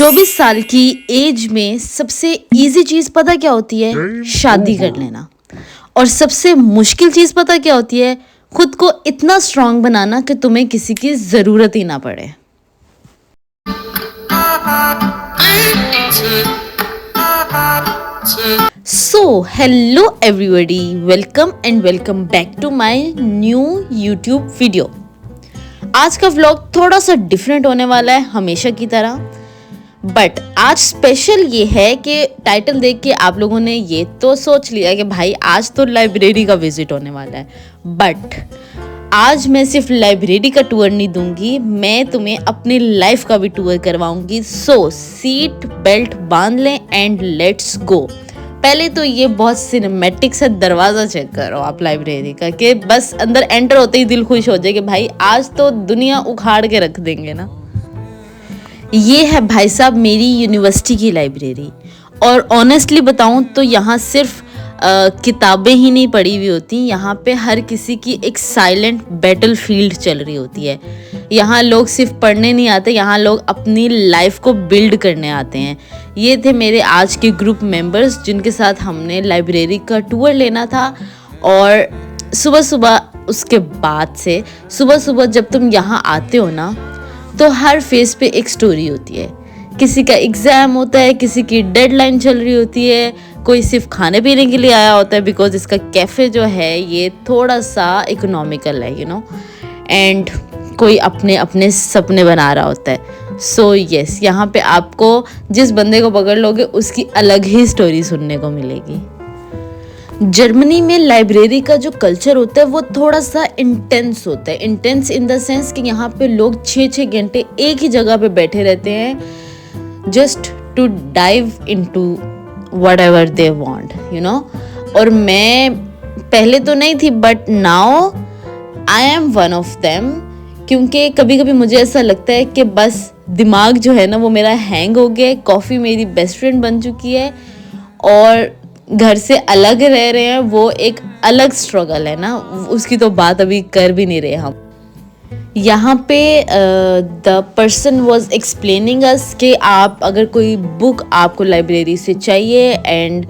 24 साल की एज में सबसे इजी चीज पता क्या होती है? शादी कर लेना। और सबसे मुश्किल चीज पता क्या होती है? खुद को इतना स्ट्रांग बनाना कि तुम्हें किसी की जरूरत ही ना पड़े। So hello everybody, welcome and welcome back to my new YouTube video. आज का व्लॉग थोड़ा सा डिफरेंट होने वाला है हमेशा की तरह, बट आज स्पेशल ये है कि टाइटल देख के आप लोगों ने ये तो सोच लिया कि भाई आज तो लाइब्रेरी का विजिट होने वाला है। बट आज मैं सिर्फ लाइब्रेरी का टूर नहीं दूंगी, मैं तुम्हें अपनी लाइफ का भी टूर करवाऊंगी। सो सीट बेल्ट बांध लें एंड लेट्स गो। पहले तो ये बहुत सिनेमैटिक सा दरवाज़ा चेक करो आप लाइब्रेरी का, कि बस अंदर एंटर होते ही दिल खुश हो जाए कि भाई आज तो दुनिया उखाड़ के रख देंगे ना। ये है भाई साहब मेरी यूनिवर्सिटी की लाइब्रेरी, और ऑनेस्टली बताऊं तो यहाँ सिर्फ किताबें ही नहीं पढ़ी हुई होती, यहाँ पे हर किसी की एक साइलेंट बैटल फील्ड चल रही होती है। यहाँ लोग सिर्फ पढ़ने नहीं आते, यहाँ लोग अपनी लाइफ को बिल्ड करने आते हैं। ये थे मेरे आज के ग्रुप मेंबर्स जिनके साथ हमने लाइब्रेरी का टूर लेना था। और सुबह सुबह उसके बाद से सुबह सुबह जब तुम यहाँ आते हो ना, तो हर फेस पे एक स्टोरी होती है। किसी का एग्ज़ाम होता है, किसी की डेडलाइन चल रही होती है, कोई सिर्फ खाने पीने के लिए आया होता है बिकॉज इसका कैफ़े जो है ये थोड़ा सा इकोनॉमिकल है, एंड कोई अपने अपने सपने बना रहा होता है। सो यस, यहाँ पे आपको जिस बंदे को पकड़ लोगे उसकी अलग ही स्टोरी सुनने को मिलेगी। जर्मनी में लाइब्रेरी का जो कल्चर होता है वो थोड़ा सा इंटेंस होता है। इंटेंस इन द सेंस कि यहाँ पे लोग 6-6 घंटे एक ही जगह पे बैठे रहते हैं just to dive into whatever they want, और मैं पहले तो नहीं थी, but now I am one of them. क्योंकि कभी कभी मुझे ऐसा लगता है कि बस दिमाग जो है ना वो मेरा हैंग हो गया है। कॉफ़ी मेरी बेस्ट फ्रेंड बन चुकी है और घर से अलग रह रहे हैं, वो एक अलग स्ट्रगल है ना, उसकी तो बात अभी कर भी नहीं रहे हम। यहाँ पे द पर्सन वॉज एक्सप्लेनिंग अस कि आप अगर कोई बुक आपको लाइब्रेरी से चाहिए, एंड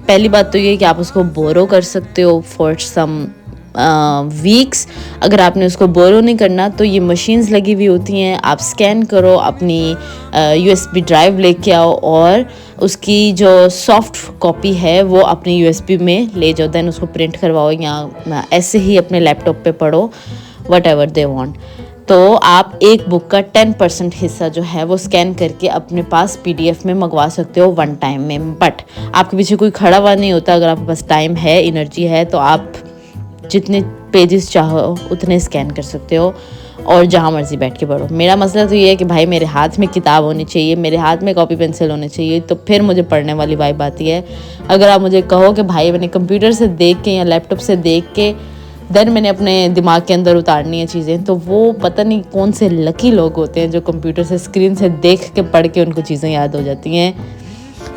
पहली बात तो ये कि आप उसको बोरो कर सकते हो फॉर सम वीक्स। अगर आपने उसको बोरो नहीं करना तो ये मशीन्स लगी हुई होती हैं, आप स्कैन करो, अपनी यूएसबी ड्राइव लेके आओ और उसकी जो सॉफ्ट कॉपी है वो अपनी यूएसबी में ले जाओ, देन उसको प्रिंट करवाओ या ऐसे ही अपने लैपटॉप पे पढ़ो, व्हाटएवर दे वांट। तो आप एक बुक का 10% हिस्सा जो है वो स्कैन करके अपने पास पीडीएफ में मंगवा सकते हो वन टाइम में। बट आपके पीछे कोई खड़ा हुआ नहीं होता। अगर आपके पास टाइम है, एनर्जी है, तो आप जितने पेजेस चाहो उतने स्कैन कर सकते हो और जहाँ मर्जी बैठ के पढ़ो। मेरा मसला तो ये है कि भाई मेरे हाथ में किताब होनी चाहिए, मेरे हाथ में कॉपी पेंसिल होने चाहिए, तो फिर मुझे पढ़ने वाली वाइब आती है। अगर आप मुझे कहो कि भाई मैंने कंप्यूटर से देख के या लैपटॉप से देख के देन मैंने अपने दिमाग के अंदर उतारनी है चीज़ें, तो वो पता नहीं कौन से लकी लोग होते हैं जो कंप्यूटर से स्क्रीन से देख के पढ़ के उनको चीज़ें याद हो जाती हैं।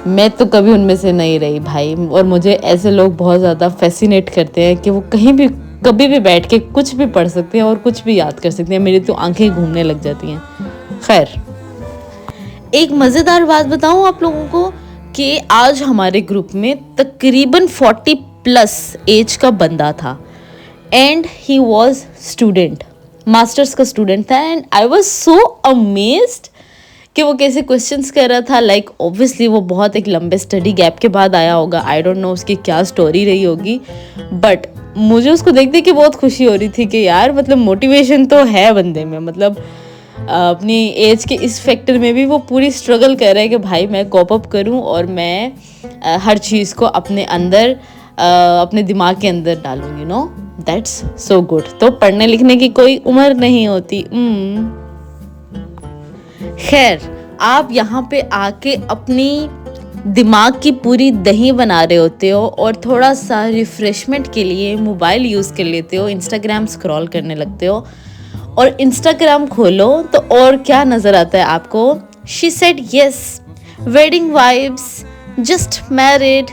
मैं तो कभी उनमें से नहीं रही भाई, और मुझे ऐसे लोग बहुत ज़्यादा फैसिनेट करते हैं कि वो कहीं भी कभी भी बैठ के कुछ भी पढ़ सकते हैं और कुछ भी याद कर सकते हैं। मेरी तो आंखें घूमने लग जाती हैं। खैर, एक मज़ेदार बात बताऊं आप लोगों को कि आज हमारे ग्रुप में तकरीबन 40+ एज का बंदा था, and he was student, masters का स्टूडेंट था। And I was so amazed कि वो कैसे क्वेश्चंस कर रहा था। लाइक ऑब्वियसली वो बहुत एक लंबे स्टडी गैप के बाद आया होगा, आई डोंट नो उसकी क्या स्टोरी रही होगी, बट मुझे उसको देख देख के बहुत खुशी हो रही थी कि यार मतलब मोटिवेशन तो है बंदे में। मतलब अपनी एज के इस फैक्टर में भी वो पूरी स्ट्रगल कर रहा है कि भाई मैं कोप अप करूं और मैं हर चीज़ को अपने अंदर अपने दिमाग के अंदर डालूं, दैट्स सो गुड। तो पढ़ने लिखने की कोई उम्र नहीं होती। खैर, आप यहाँ पे आके अपनी दिमाग की पूरी दही बना रहे होते हो और थोड़ा सा रिफ्रेशमेंट के लिए मोबाइल यूज़ कर लेते हो, इंस्टाग्राम स्क्रॉल करने लगते हो। और इंस्टाग्राम खोलो तो और क्या नज़र आता है आपको? She said yes, wedding vibes, just married.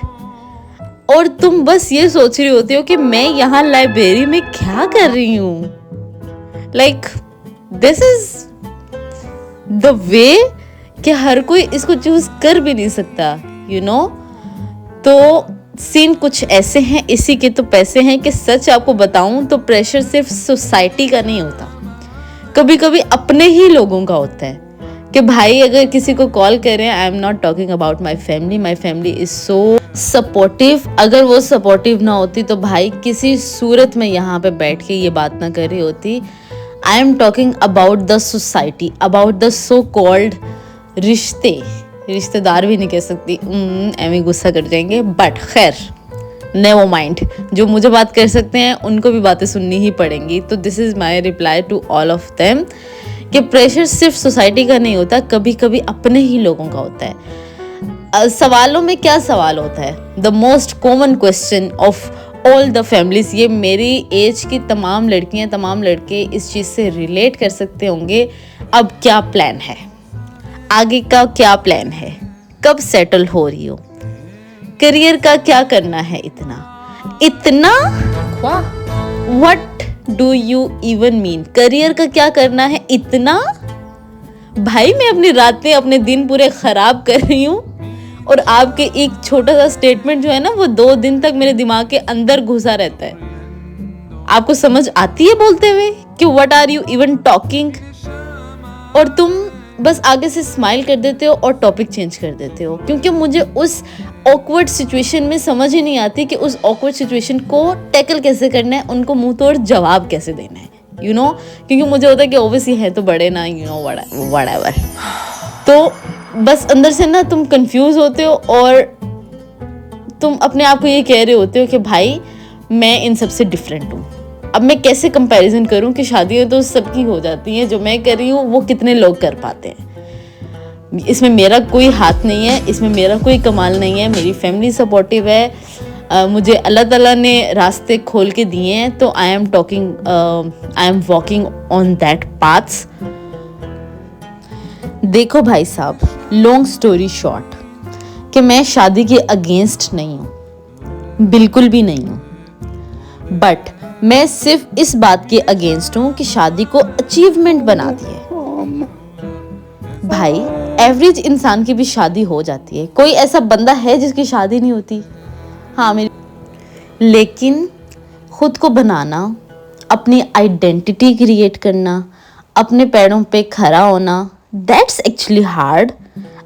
और तुम बस ये सोच रही होती हो कि मैं यहाँ लाइब्रेरी में क्या कर रही हूँ। Like this is the way कि हर कोई इसको चूज कर भी नहीं सकता, यू नो। तो सीन कुछ ऐसे हैं, इसी के तो पैसे हैं कि सच आपको बताऊं तो प्रेशर सिर्फ सोसाइटी का नहीं होता, कभी कभी अपने ही लोगों का होता है। कि भाई अगर किसी को कॉल करें, आई am not talking about my family is so supportive. अगर वो सपोर्टिव ना होती तो भाई किसी सूरत में यहाँ पे बैठ के ये बात ना कर रही होती। I am talking about the society, about the so called रिश्तेदार भी नहीं कह सकती, एवं गुस्सा कर जाएंगे, बट खैर नेवर माइंड। जो मुझे बात कर सकते हैं उनको भी बातें सुननी ही पड़ेंगी। तो this is my reply to all of them कि प्रेशर सिर्फ सोसाइटी का नहीं होता, कभी कभी अपने ही लोगों का होता है। सवालों में क्या सवाल होता है? The most common question of all the families. ये मेरी एज की तमाम लड़कियां, तमाम लड़के इस चीज़ से रिलेट कर सकते होंगे। अब क्या प्लान है, आगे का क्या प्लान है, कब सेटल हो रही हो, करियर का क्या करना है, इतना what do you even mean? Career का क्या करना है इतना? भाई मैं अपनी रातें, अपने दिन पूरे खराब कर रही हूँ और आपके एक छोटा सा स्टेटमेंट जो है ना, वो 2 दिन तक मेरे दिमाग के अंदर घुसा रहता है। आपको समझ आती है बोलते हुए कि what are you even talking? और तुम बस आगे से स्माइल कर देते हो और टॉपिक चेंज कर देते हो, क्योंकि मुझे उस ऑकवर्ड सिचुएशन में समझ ही नहीं आती कि उस ऑकवर्ड सिचुएशन को टैकल कैसे करना है, उनको मुंह तोड़ जवाब कैसे देना है, यू नो। क्योंकि मुझे होता है कि ओबियसली है तो बड़े ना, यू नो, व्हाटएवर। तो बस अंदर से ना तुम कंफ्यूज होते हो और तुम अपने आप को ये कह रहे होते हो कि भाई मैं इन सबसे डिफरेंट हूँ। अब मैं कैसे कंपैरिजन करूं कि शादियां तो सबकी हो जाती हैं, जो मैं कर रही हूँ वो कितने लोग कर पाते हैं। इसमें मेरा कोई हाथ नहीं है, इसमें मेरा कोई कमाल नहीं है। मेरी फैमिली सपोर्टिव है, मुझे अल्लाह ताला ने रास्ते खोल के दिए हैं, तो I am walking on that paths. देखो भाई साहब, लॉन्ग स्टोरी शॉर्ट, कि मैं शादी के अगेंस्ट नहीं हूँ, बिल्कुल भी नहीं हूँ, बट मैं सिर्फ इस बात के अगेंस्ट हूं कि शादी को अचीवमेंट बना दिए। भाई एवरेज इंसान की भी शादी हो जाती है, कोई ऐसा बंदा है जिसकी शादी नहीं होती? हाँ मेरी। लेकिन खुद को बनाना, अपनी आइडेंटिटी क्रिएट करना, अपने पैरों पे खड़ा होना, that's actually hard.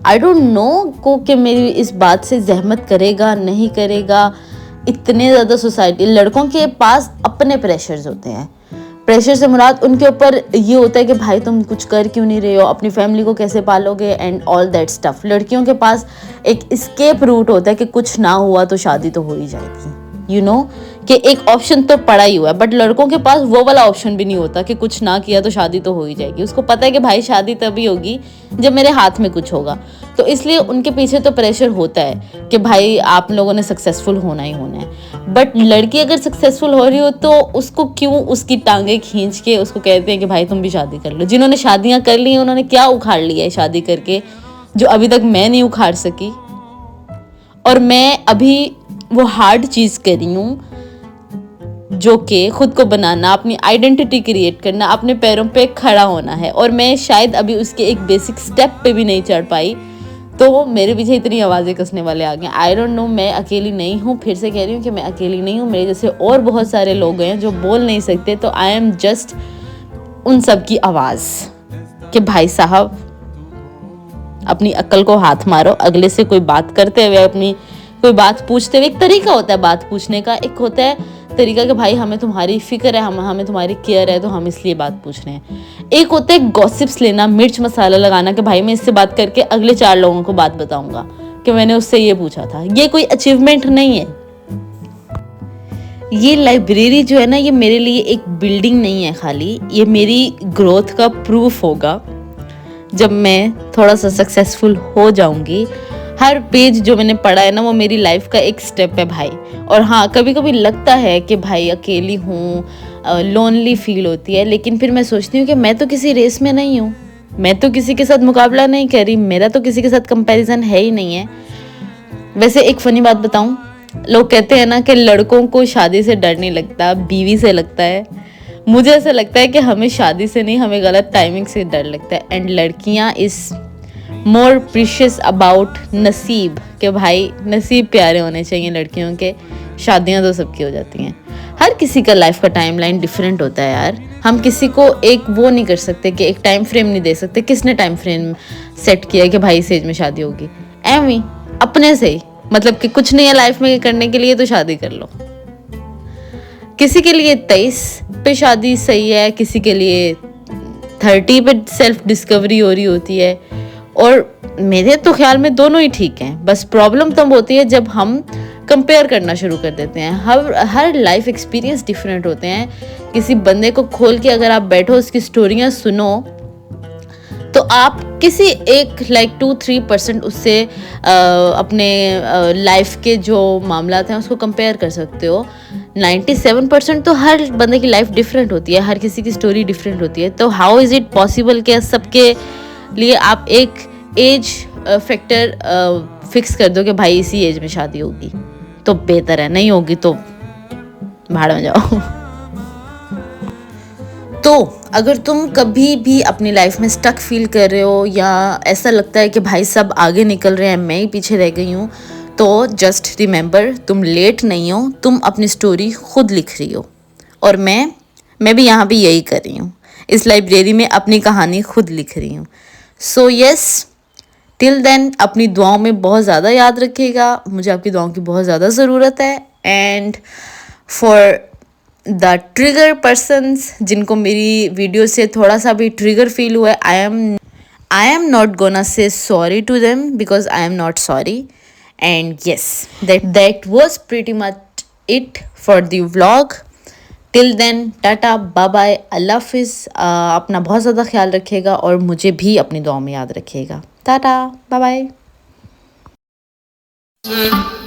I don't know को कि मेरी इस बात से जहमत करेगा नहीं करेगा। इतने ज़्यादा सोसाइटी, लड़कों के पास अपने प्रेशर्स होते हैं। प्रेशर से मुराद उनके ऊपर ये होता है कि भाई तुम कुछ कर क्यों नहीं रहे हो, अपनी फैमिली को कैसे पालोगे, एंड ऑल दैट स्टफ। लड़कियों के पास एक एस्केप रूट होता है कि कुछ ना हुआ तो शादी तो हो ही जाएगी, यू नो, कि एक ऑप्शन तो पड़ा ही हुआ है। बट लड़कों के पास वो वाला ऑप्शन भी नहीं होता कि कुछ ना किया तो शादी तो हो ही जाएगी। उसको पता है कि भाई शादी तभी होगी जब मेरे हाथ में कुछ होगा। तो इसलिए उनके पीछे तो प्रेशर होता है कि भाई आप लोगों ने सक्सेसफुल होना ही होना है। बट लड़की अगर सक्सेसफुल हो रही हो तो उसको क्यों उसकी टांगे खींच के उसको कहते हैं कि भाई तुम भी शादी कर लो। जिन्होंने शादियां कर ली हैं उन्होंने क्या उखाड़ लिया है शादी करके, जो अभी तक मैं नहीं उखाड़ सकी। और मैं अभी वो हार्ड चीज़ कर रही हूँ, जो कि खुद को बनाना, अपनी आइडेंटिटी क्रिएट करना, अपने पैरों पे खड़ा होना है। और मैं शायद अभी उसके एक बेसिक स्टेप पे भी नहीं चढ़ पाई, तो मेरे पीछे इतनी आवाज़ें कसने वाले आ गए। आई डोंट नो, मैं अकेली नहीं हूँ। फिर से कह रही हूँ कि मैं अकेली नहीं हूँ, मेरे जैसे और बहुत सारे लोग हैं जो बोल नहीं सकते। तो आई एम जस्ट उन सब की आवाज़ कि भाई साहब अपनी अक्ल को हाथ मारो। अगले से कोई बात करते हुए, अपनी कोई बात पूछते हुए, एक तरीका होता है बात पूछने का, एक होता है तरीका कि भाई हमें तुम्हारी फिक्र है, हमें तुम्हारी केयर है, तो हम इसलिए बात पूछ रहे हैं। एक होता है गॉसिप्स लेना, मिर्च मसाला लगाना कि भाई मैं इससे बात करके अगले 4 लोगों को बात बताऊंगा कि मैंने उससे ये पूछा था। ये कोई अचीवमेंट नहीं है। ये लाइब्रेरी जो है ना, ये मेरे लिए एक बिल्डिंग नहीं है खाली, ये मेरी ग्रोथ का प्रूफ होगा। जब मैं थोड़ा सा सक्सेसफुल हो जाऊंगी, हर पेज जो मैंने पढ़ा है ना, वो मेरी लाइफ का एक स्टेप है भाई। और हाँ, कभी कभी लगता है कि भाई अकेली हूँ, लोनली फील होती है, लेकिन फिर मैं सोचती हूँ कि मैं तो किसी रेस में नहीं हूँ, मैं तो किसी के साथ मुकाबला नहीं कर रही, मेरा तो किसी के साथ कंपैरिजन है ही नहीं है। वैसे एक फनी बात बताऊँ, लोग कहते हैं ना कि लड़कों को शादी से डर नहीं लगता, बीवी से लगता है। मुझे ऐसा लगता है कि हमें शादी से नहीं, हमें गलत टाइमिंग से डर लगता है। एंड लड़कियाँ इस मोर प्रीशियस अबाउट नसीब, कि भाई नसीब प्यारे होने चाहिए लड़कियों के, शादियां तो सबकी हो जाती हैं। हर किसी का लाइफ का टाइमलाइन डिफरेंट होता है यार, हम किसी को एक वो नहीं कर सकते कि एक टाइम फ्रेम नहीं दे सकते। किसने टाइम फ्रेम सेट किया कि भाई इस एज में शादी होगी? एवं अपने से ही, मतलब कि कुछ नहीं है लाइफ में करने के लिए तो शादी कर लो। किसी के लिए 23 पे शादी सही है, किसी के लिए 30 पे सेल्फ डिस्कवरी हो रही होती है, और मेरे तो ख्याल में दोनों ही ठीक हैं। बस प्रॉब्लम तब होती है जब हम कंपेयर करना शुरू कर देते हैं। हर लाइफ एक्सपीरियंस डिफरेंट होते हैं। किसी बंदे को खोल के अगर आप बैठो उसकी स्टोरियाँ सुनो तो आप किसी एक 2-3% उससे अपने लाइफ के जो मामला हैं उसको कंपेयर कर सकते हो। 97% तो हर बंदे की लाइफ डिफरेंट होती है, हर किसी की स्टोरी डिफरेंट होती है। तो हाउ इज़ इट पॉसिबल कि सबके लिए आप एक एज फैक्टर फिक्स कर दो कि भाई इसी एज में शादी होगी? तो बेहतर है, नहीं होगी तो भाड़ में जाओ। तो अगर तुम कभी भी अपनी लाइफ में स्टक फील कर रहे हो या ऐसा लगता है कि भाई सब आगे निकल रहे हैं, मैं ही पीछे रह गई हूँ, तो जस्ट रिमेंबर, तुम लेट नहीं हो, तुम अपनी स्टोरी खुद लिख रही हो। और मैं भी यहाँ भी यही कर रही हूँ, इस लाइब्रेरी में अपनी कहानी खुद लिख रही हूँ। सो यस, टिल देन अपनी दुआओं में बहुत ज़्यादा याद रखिएगा, मुझे आपकी दुआओं की बहुत ज़्यादा ज़रूरत है। And for the trigger persons जिनको मेरी वीडियो से थोड़ा सा भी ट्रिगर फील हुआ है, I am not gonna say sorry to them because I am not sorry. And yes, that was pretty much it for the vlog. Till then tata bye bye, अल्लाह हाफिज़। अपना बहुत ज़्यादा ख्याल रखिएगा और मुझे भी अपनी दुआ में याद रखिएगा। Tata bye bye. Take